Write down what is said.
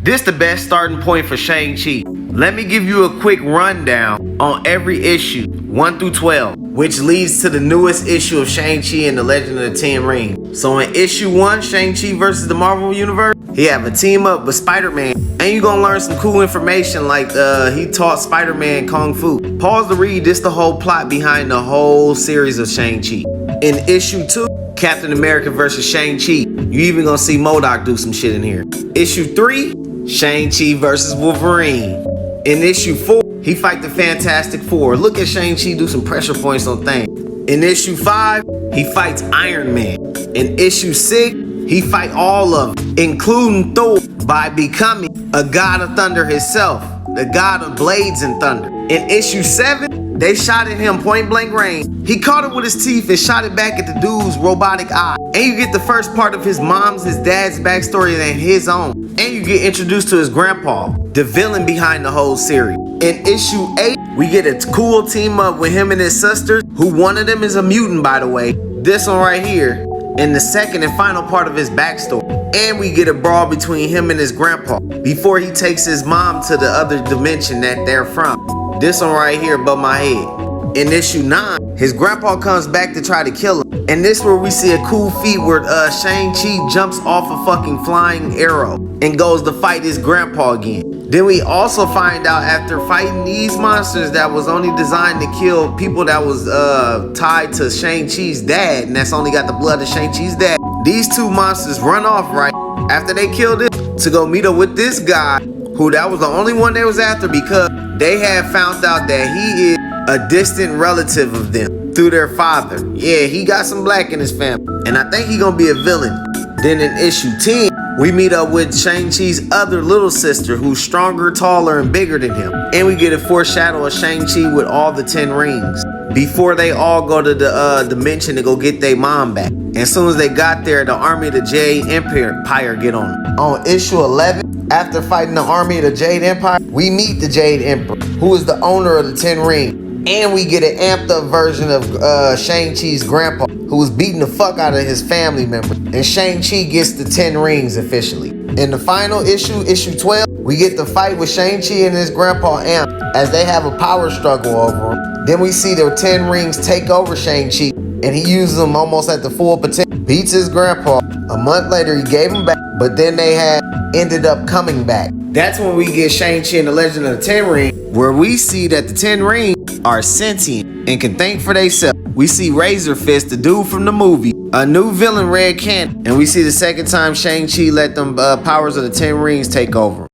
This the best starting point for Shang-Chi. Let me give you a quick rundown on every issue, 1 through 12, which leads to the newest issue of Shang-Chi and the Legend of the Ten Rings. So in issue 1, Shang-Chi versus the Marvel Universe, he have a team up with Spider-Man, and you gonna learn some cool information like he taught Spider-Man Kung Fu. Pause to read, this the whole plot behind the whole series of Shang-Chi. In issue 2, Captain America versus Shang-Chi. You even gonna see MODOK do some shit in here. Issue 3, Shang-Chi versus Wolverine. In issue 4, he fight the Fantastic Four. Look at Shang-Chi do some pressure points on things. In issue 5, he fights Iron Man. In issue 6, he fight all of them, including Thor, by becoming a god of thunder himself, the god of blades and thunder. In issue 7, they shot at him point blank range. He caught it with his teeth and shot it back at the dude's robotic eye. And you get the first part of his mom's, his dad's backstory and his own. And you get introduced to his grandpa, the villain behind the whole series. In issue 8, we get a cool team up with him and his sisters, who one of them is a mutant, by the way. This one right here, in the second and final part of his backstory. And we get a brawl between him and his grandpa before he takes his mom to the other dimension that they're from. This one right here above my head. In issue 9, his grandpa comes back to try to kill him. And this where we see a cool feat where Shang-Chi jumps off a fucking flying arrow and goes to fight his grandpa again. Then we also find out after fighting these monsters that was only designed to kill people that was tied to Shang-Chi's dad, and that's only got the blood of Shang-Chi's dad. These two monsters run off right after they killed it to go meet up with this guy, who that was the only one they was after because they had found out that he is a distant relative of them through their father. Yeah, he got some black in his family, and I think he gonna be a villain. Then in issue 10, we meet up with Shang-Chi's other little sister who's stronger, taller, and bigger than him. And we get a foreshadow of Shang-Chi with all the 10 rings before they all go to the dimension to go get their mom back. And as soon as they got there, the army of the Jade Empire get on them. On issue 11, after fighting the army of the Jade Empire, we meet the Jade Emperor, who is the owner of the 10 rings. And we get an amped up version of Shang-Chi's grandpa, who was beating the fuck out of his family member. And Shang-Chi gets the 10 rings officially. In the final issue, issue 12, we get the fight with Shang-Chi and his grandpa Amp as they have a power struggle over him. Then we see their 10 rings take over Shang-Chi, and he uses them almost at the full potential. Beats his grandpa. A month later, he gave him back, but then they had ended up coming back. That's when we get Shang-Chi and the Legend of the Ten Rings, where we see that the 10 rings are sentient and can think for themselves. We see Razor Fist, the dude from the movie, a new villain, Red Cannon, and we see the second time Shang-Chi let them powers of the 10 rings take over.